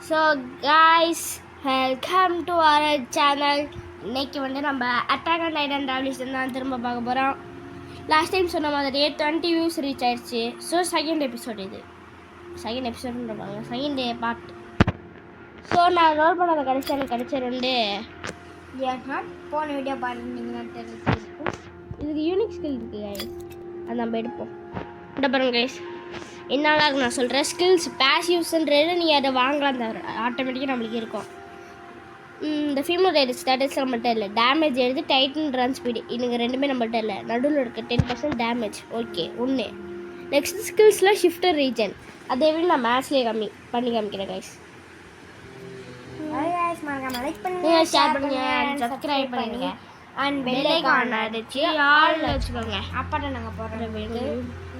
So guys welcome to our channel. இன்னைக்கு வந்து நம்ம அட்டாக் அண்ட் டைட்டன் ட்ராவலிஸ்ட் தான் திரும்ப பார்க்க போகிறோம். லாஸ்ட் டைம் சொன்ன மாதிரியே 20 வியூஸ் ரீச் ஆயிடுச்சு. ஸோ செகண்ட் எபிசோட் இது. செகண்ட் எபிசோடுன்றாங்க, செகண்ட் பார்ட். ஸோ நான் ரோல் பண்ணாத கடைசி எனக்கு கிடைச்ச ரெண்டு போன வீடியோ பார்த்தீங்கன்னா தெரிஞ்சிருக்கும். இதுக்கு யூனிக் ஸ்கில் இருக்குது கைஸ், அது நம்ம எடுப்போம். இந்த பாருங்க கைஸ், என்னால் நான் சொல்கிறேன் ஸ்கில்ஸ் பேசிவ்ஸ்ன்றது நீங்கள் அதை வாங்கலாம் தவிர ஆட்டோமேட்டிக்காக நம்மளுக்கு இருக்கும். இந்த ஃபீமேல் ரைடு ஸ்டேட்டஸ் நம்மள்கிட்ட இல்லை. டேமேஜ் எழுது டைட்டன் ரன் ஸ்பீடு இதுங்க ரெண்டுமே நம்மள்கிட்ட இல்லை. நடுவில் இருக்க 10% டேமேஜ் ஓகே ஒன்று. நெக்ஸ்ட் ஸ்கில்ஸில் ஷிஃப்டர் ரீஜன் அதே விட நான் மேட்ச்லேயே பண்ணி காமிக்கிறேன் கைஸ். மறக்காம லைக் பண்ணுங்க, நீங்கள் ஷேர் பண்ணுங்க, சப்ஸ்கிரைப் பண்ணுங்க, அண்ட் பெல் பெல் ஐகான் அடிச்சு ஆல் வச்சுக்கோங்க. அப்போ நாங்கள் போடுற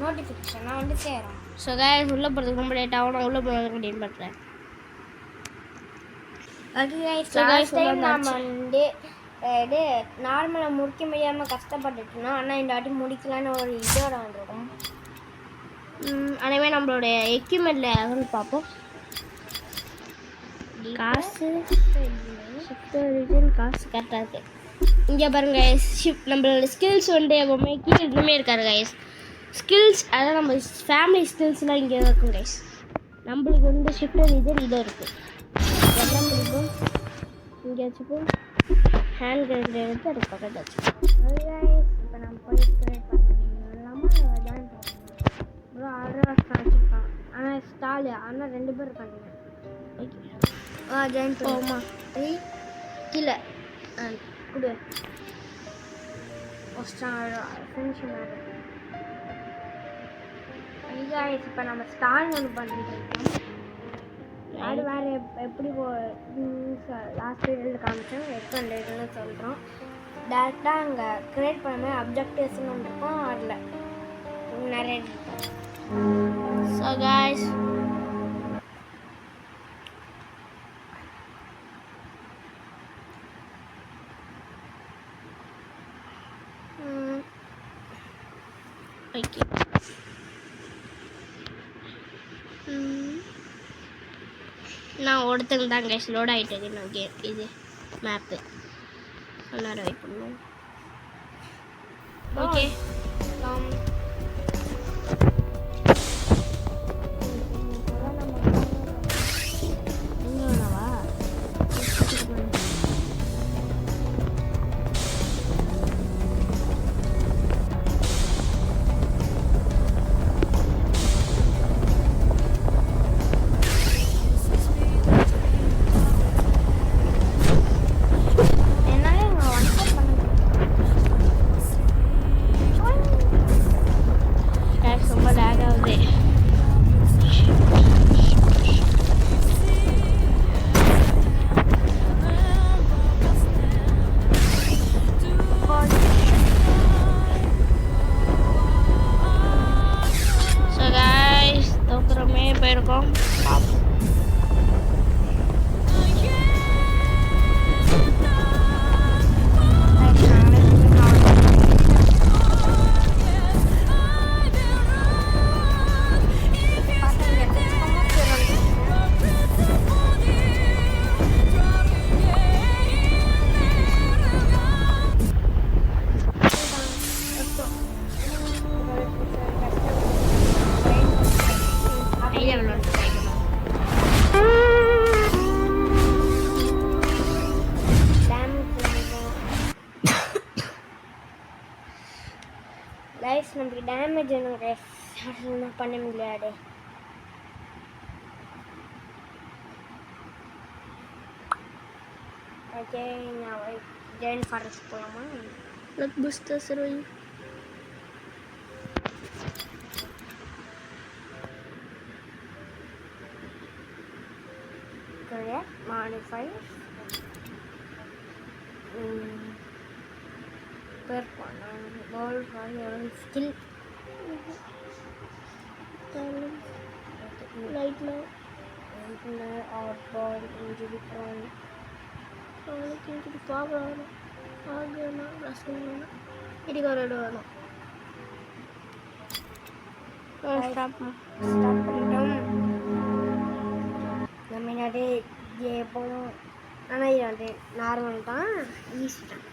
நோட்டிஃபிகேஷனாக வந்து சேரும். ஸோ கைஸ் உள்ளே போகிறதுக்கு ரொம்ப லேட் ஆகும். நான் உள்ளே போகிறதுக்கு அப்படின்னு பண்ணுறேன். லாஸ்ட் டைம் நம்ம வந்து இது நார்மலாக முடிக்க முடியாமல் கஷ்டப்பட்டுட்டோம். ஆனால் இந்த வாட்டி முடிக்கலான்னு ஒரு இதோட வந்துருக்கும். அதேமாதிரி நம்மளுடைய எக்யூப்மெண்ட்டில் எவ்வளோ பார்ப்போம். காசு காசு கரெக்டாக இருக்குது. இங்கே பாருங்க நம்மளோட ஸ்கில்ஸ் வந்து எப்பவுமே கீழே இன்னுமே இருக்காரு கைஸ். ஸ்கில்ஸ் அதாவது நம்ம ஃபேமிலி ஸ்கில்ஸ்லாம் இங்கே இருக்கும் கைஸ். நம்மளுக்கு வந்து ஷிஃப்டர் இதோ இருக்குது. எல்லாம் முடிக்கும் இங்கே வச்சுப்போம். ஹேண்ட் கிரைண்டர் எடுத்து அதுக்கு பக்கத்தில் வச்சுப்போம். இப்போ நம்ம போயிட்டு இல்லாமல் ஜாயின் பண்ணுவோம். ஆர்டர் வச்சுருக்கான், ஆனால் ஸ்டாலு, ஆனால் 2 பேர் இருக்காங்க. ஓகே ஜாயின் போமா. 3 கீழே கொடு ஃபினிஷிங் ஆர்டர். இப்போ நம்ம ஸ்டால் ஒன்று பண்ணிட்டு இருக்கோம். அது வேறு எப்படி லாஸ்ட் வீடியோவில் காமிச்சோம் எக்ஸ்பெண்டட்னு சொல்கிறோம். டேரெக்டாக அங்கே க்ரியேட் பண்ண அப்ஜெக்டிவ்ஸ்னு ஒன்று இருக்கும். அதில் நிறைய ஸோ கைஸ் ஓகே நான் ஒருத்தங்க தான் கைஸ் லோட் ஆகிட்டது. நான் இது மேப்பு நல்லா வெயிட் பண்ணுவோம். ஓகே ரொம்ப லேக் ஆகுது. ஸோ கைஸ் தோக்குறமே போயிருக்கோம். லைஃப் நமக்கு டேமேஜ் என்ன பண்ண முடியாது. ஓகே நான் ஜெயின் ஃபாரஸ்ட் போகலாமா? Let booster survive correct modify per ball for your skill lightener or ball injury prone அவனுக்கு இன்றைக்கு பார்க்கலாம் ஆகணும் ரசம் இதுக்கு ஒரு இடம் வேணும். ஸ்டாப் பண்ணிட்டோம். நம்ம அதே எப்போவும் ஆனால் இது வந்து நார்மல் தான், ஈஸி தான்.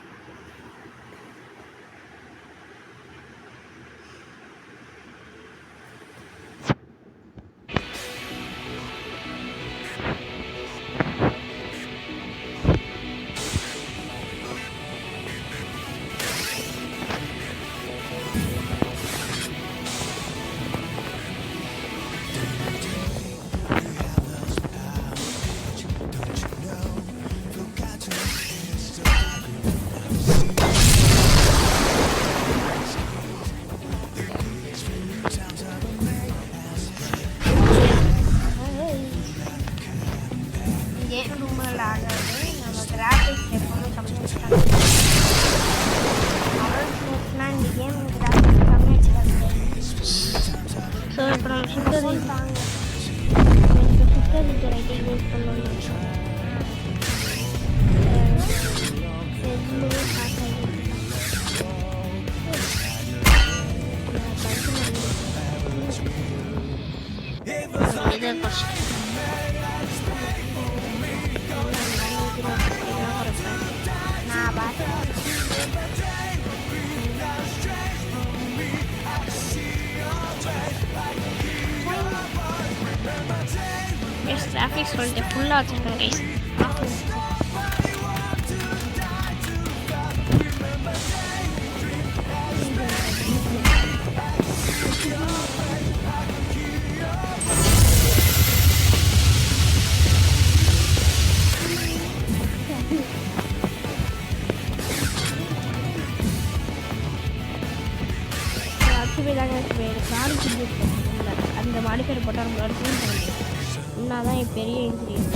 ஸோ இப்போ நம்ம சுத்தர் ரைட்டிங் யூஸ் பண்ணணும். இதை நான் பார்த்து கிராஃபிக்ஸ் வந்துட்டு ஃபுல்லாக வச்சுருக்கேன் கைஸ். அந்த மாடிப்பேர் போட்டால் நம்மளோட ஃபோன் பண்ண முடியும். இன்னும் பெரிய இன்சிடென்ட்.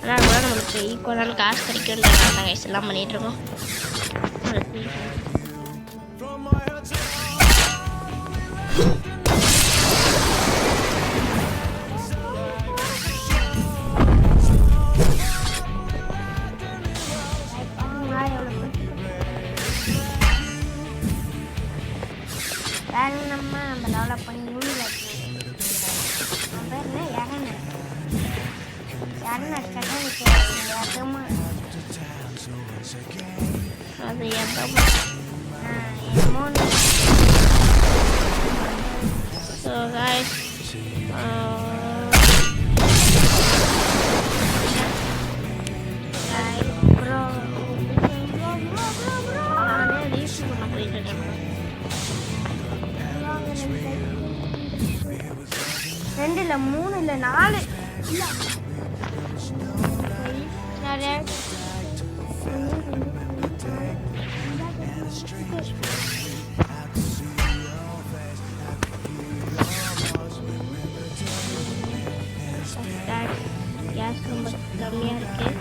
ஆனால் கூட நம்மளுக்கு ஈக்குவலான காசு கிடைக்குன்றதுனால நாங்கள் கைஸ் எல்லாம் பண்ணிகிட்ருக்கோம். நம்ம டெவலப் பண்ணி யூனியில் பேர் என்ன அது ஸோ காய்ஸ் ரெண்டு இல்லை 3 இல்லை 4 நிறைய கேஸ் ரொம்ப கம்மியாக இருக்குது.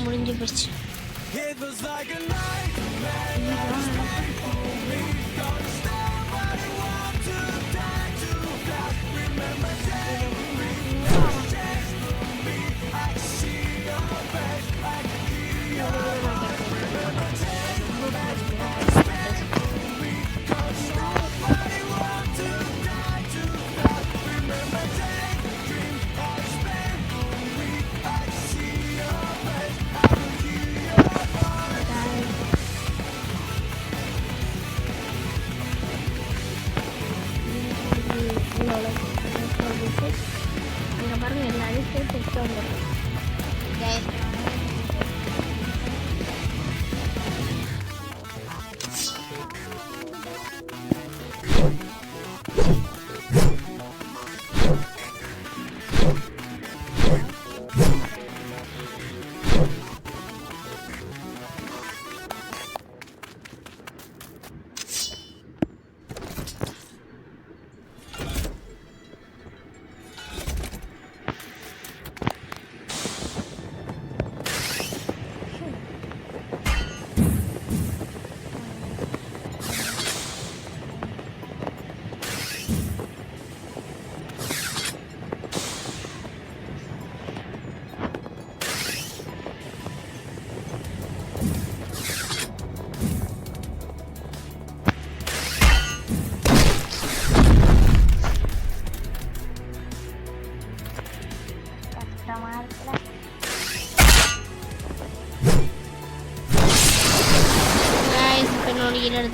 முடிஞ்சு போச்சு. அங்கே பாருங்க எல்லாரும் சேர்த்து எடுத்து வந்துடும்.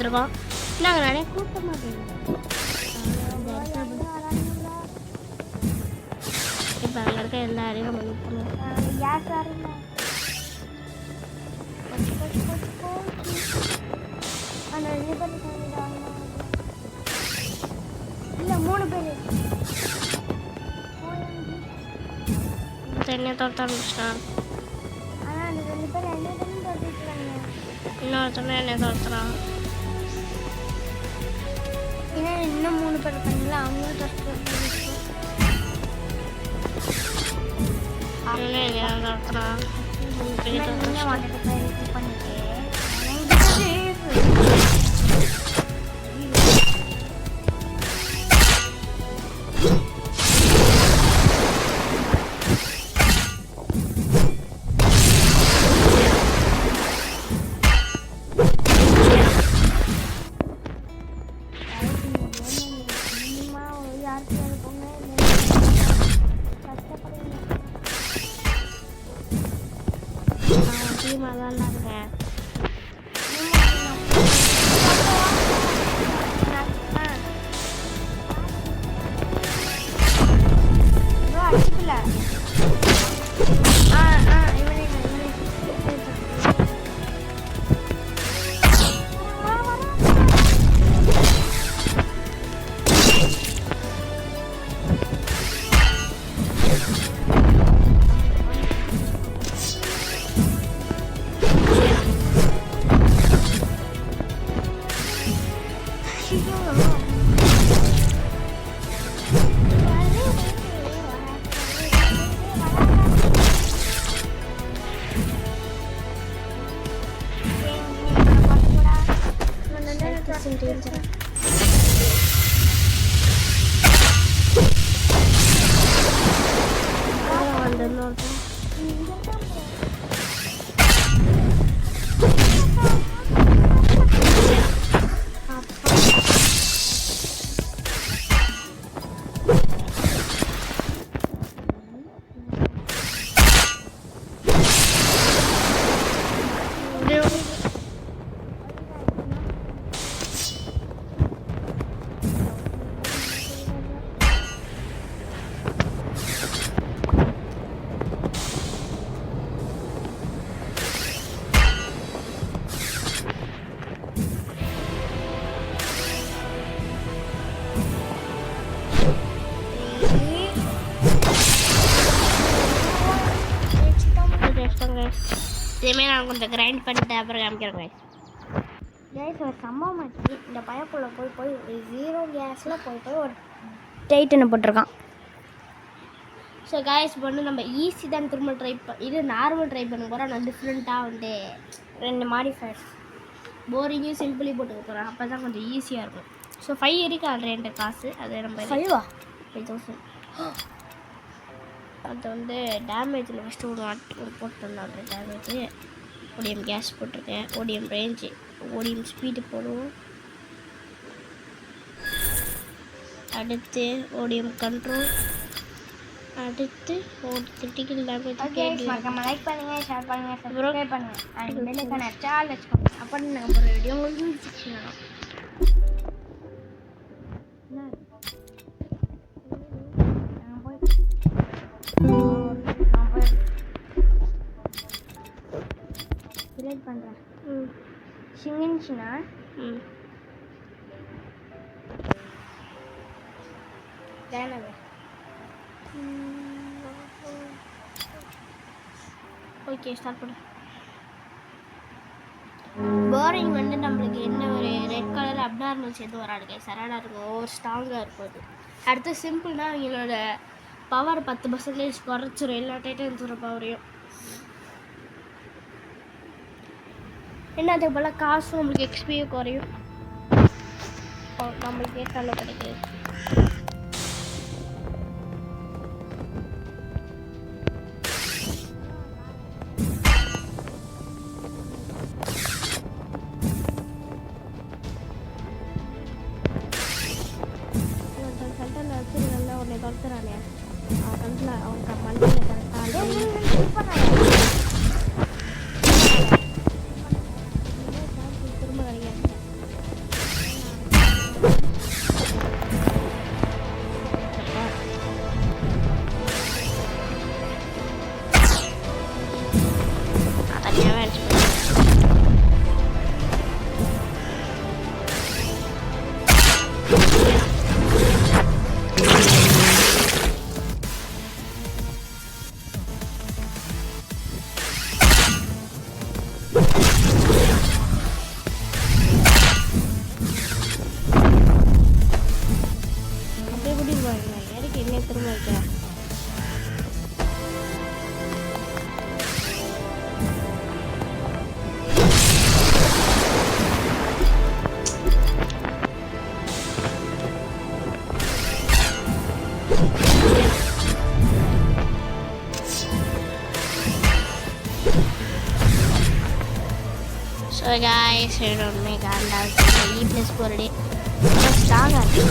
வந்திருக்கோம். நாங்கள் நிறைய கூட்டமாக போயிருந்தோம். இப்போ அங்கே இருக்க எல்லாரையும் நம்ம யூஸ் பண்ணுவோம். யார் சாருங்க அந்த 2 பேர் இல்லை 3 பேர் என்னை தோற்ற ஆரம்பிச்சிட்டான். ஆனால் அந்த 2 பேர் என்ன பண்ணி தோற்றிக்கிறாங்க. இன்னொருத்தனை என்னை தோற்றுறான். ஏன்னா இன்னும் 3 பேர் இருக்காங்களா அவங்களும் தோற்று என்னை தோற்றுறான். வாங்கிட்டு போய் இது பண்ணிட்டு யாருக்கு அது பொண்ணு கஷ்டப்படுங்க. நான் டீமாக தான் இருக்கேன். அடிக்கல இதேமாரி நான் கொஞ்சம் கிரைண்ட் பண்ணிட்டு அப்புறம் காமிக்கிறேன். கேஸ் ஒரு சம்பவம் ஆச்சு. இந்த பயப்புள்ள போய் 0 கேஸில் போய் ஒரு டைட்டனை போட்டிருக்கான். ஸோ காய்ஸ் வந்து நம்ம ஈஸி தான் திரும்ப இது நார்மல் ட்ரை பண்ண போகிறோம். நான் டிஃப்ரெண்ட்டாக வந்து 2 மாடிஃபயர்ஸ் போரிங்கும் சிம்பிளி போட்டுக்க போகிறேன். அப்போ தான் கொஞ்சம் ஈஸியாக இருக்கும். ஸோ 5 இருக்கு ஆல்ரெடி காசு. அது நம்ம 5,000. அது வந்து டேமேஜில் ஃபஸ்ட்டு ஒரு போட்டுருந்தேன். ஆல்ரெடி டேமேஜ் ஓடிஎம் கேஸ் போட்டிருக்கேன். ஓடிஎம் ரேஞ்சு ஓடிஎம் ஸ்பீடு போடுவோம். அடுத்து ஓடிஎம் கண்ட்ரோல். அடுத்து ஒரு கிரிட்டிக்கல் டேமேஜ். மறக்காம லைக் பண்ணுங்க, ஷேர் பண்ணுங்க, சப்ஸ்கிரைப் பண்ணுங்க. அண்ட் பெல் ஐகானை ஆல் வச்சுக்கோங்க. அப்போ நாங்கள் போகிற வீடியோ உங்களுக்கு பிடிச்சிச்சுன்னா பண்ணுறேன். சிங்கின்ச்சுன்னா தேனவே ஓகே ஸ்டார்ட் பண்ணு. போரிங் வந்து நம்மளுக்கு என்ன ஒரு ரெட் கலர் அப்டார்மல் சேர்த்து வராதுங்க. சரடாக இருக்கும், ஒரு ஸ்ட்ராங்காக இருக்கும். அது அடுத்து சிம்பிள்னா அவங்களோட பவர் 10% குறைச்சிரும். எல்லா டைட்டன்ஸோட பவரையும். என்ன அதே போல் காசும் நம்மளுக்கு எக்ஸ்பியும் குறையும். நம்மளுக்கு ஏற்ற அளவு கிடைக்கிது. சென்டரில் வச்சுருக்கல உன்னை துரத்துறானே அவன் கண்டில் அவங்க மண்டியில் கரெக்டாக திரும்ப கிடைக்காது. எங்கே திரும்ப வைக்கிறேன். So guys, I don't make andas. E plus per day. Strong ஆகுது.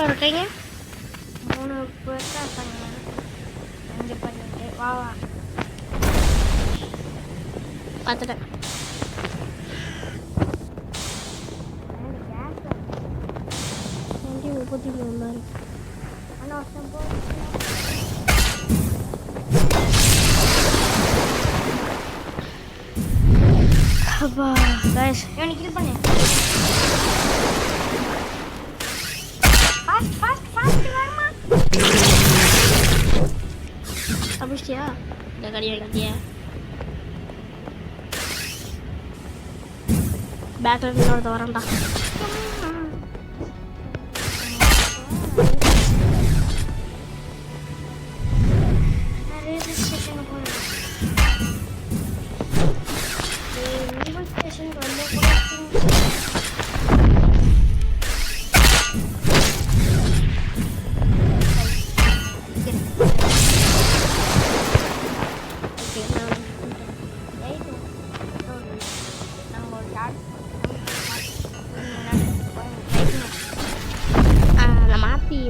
இருக்கீங்க 3 பேர் தான் இருப்பாங்க. 5 பண்ணிட்டு வா வா பார்த்துட்டேன். கேஸ் 33 மாதிரி. ஆனால் வருஷம் போ அப்பா guys, இவனுக்கு கில் பண்ணு. ஃபாஸ்ட் வரமா. தப்பிச்சிட்டியா? இந்த கடி வாங்கிட்டியா? பேக்கில் இன்னொருத்த வரேன்டா. ரேடியோ ஸ்டேஷனுக்கு போகணும். ரேடியோ ஸ்டேஷனுக்கு வந்து கூட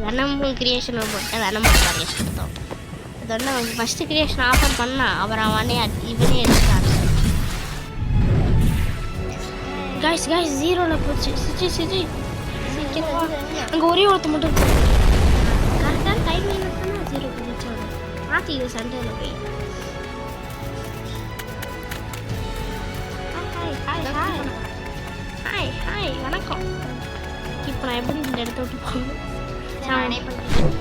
வெனம் கிரியேஷன் போட்டு வெனம் கிரியேஷன் கொடுத்தோம். அது வந்து அவன் ஃபஸ்ட்டு கிரியேஷன் ஆஃபர் பண்ணான். அவர் அவனே இவனே எடுத்தான். காய்ஸ் 0ல் போச்சு. சிச்சி சீக்கிரம் அங்கே ஒரே ஒருத்த மட்டும் கரெக்டான டைமிங் இருக்குன்னா 0 போச்சு. மாற்றி இது சண்டையில் போய் ஹாய் வணக்கம். இப்போ நான் எப்படி இந்த இடத்த விட்டு போகணும்? நானே பண்ணிட்டேன்.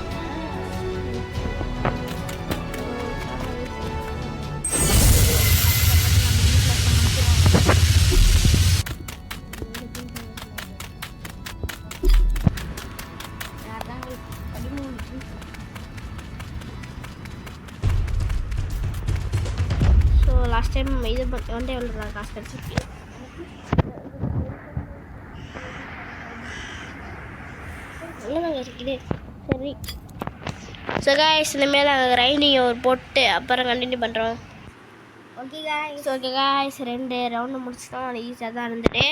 ஸோ லாஸ்ட் டைம் இது ஒன் டே எவ்வளோ காசு கிடச்சிருக்கு? இருக்குது. சரி ஸோ காய்ஸ் இனிமேல் நாங்கள் ரைடிங் ஒரு போட்டு அப்புறம் கண்டினியூ பண்ணுறோம். Okay guys okay guys 2 round முடிச்சிட்டோம். அது ஈஸியாக தான் இருந்துட்டு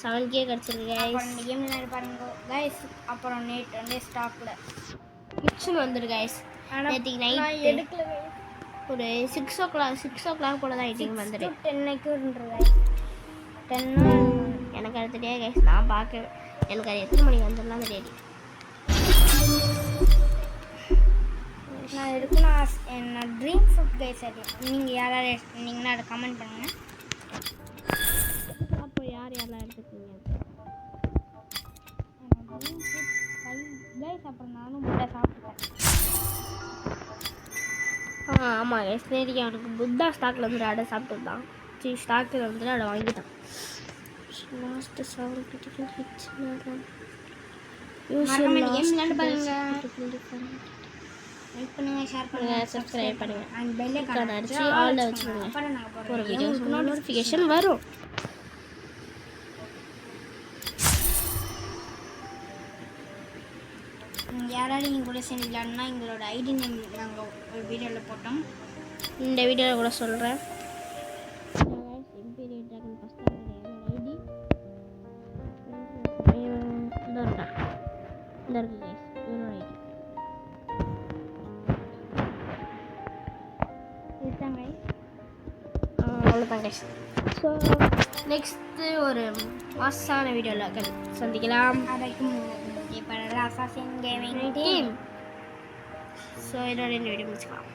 7K கிடச்சிருக்கு அப்புறம் காய்ஸ். இந்த கேம் விளையாட பாருங்க गाइस. அப்புறம் நேட் வந்து ஸ்டாப்ல கிச்சன் வந்துரு காய்ஸ். நேற்றுக்கு நான் நைட் எடுக்கல ஒரு 6 o'clock போல தான் ஐட்டிங் வந்துட்டு 10க்கு guys 10 எனக்கு அது தெரியாது காய்ஸ். நான் பார்க்க எனக்கு அது எத்தனை மணிக்கு வந்துடலாம் தெரியாது. நான் எடுக்கணும் என்ன ட்ரீம் ஃபுட் गाइस. அது நீங்கள் யாராவது எடுத்தீங்கன்னா அதை கமெண்ட் பண்ணுங்க. அப்போ யாரெல்லாம் எடுத்துக்கீங்க? Dream food guys. அப்புறம் நானும் முட்டை சாப்பிட்டேன். ஆமாம் காய்ஸ் நேரிக்கு அவனுக்கு புத்தா ஸ்டாக்கில் வந்துட்டு அடை சாப்பிட்டு தான். ஸ்டாக்கில் வந்துட்டு அடை வாங்கிட்டான். லாஸ்ட் 7 critical hits மறக்காம இந்த கேம் விளையாண்டு பாருங்க. லைக் பண்ணுங்க, ஷேர் பண்ணுங்க, சப்ஸ்கிரைப் பண்ணுங்க. அண்ட் பெல் ஐகான் அடிச்சு ஆல்ல வச்சுருங்க. அப்புறம் நாங்கள் ஒரு வீடியோஸ் நோட்டிஃபிகேஷன் வரும். யாராவது நீங்கள் கூட சேர்ந்து விளையாடணும்னா எங்களோட ஐடி நேம் நாங்கள் ஒரு வீடியோவில் போட்டோம். இந்த வீடியோவில் கூட சொல்கிறேன். இம்பீரியல் ட்ராகன் ஃபஸ்ட் ஐடி இந்த இருக்கா, இந்த இருக்கு கைஸ், இவனோட ஐடி இதுதான் கைஸ். அவ்வளோதான் கைஸ். ஸோ நெக்ஸ்ட்டு ஒரு மாசான வீடியோவில் சந்திக்கலாம். அதுக்கும் இப்போ அசாசின் கேமிங் டீம். ஸோ இதோட இந்த வீடியோ முடிச்சுக்கலாம்.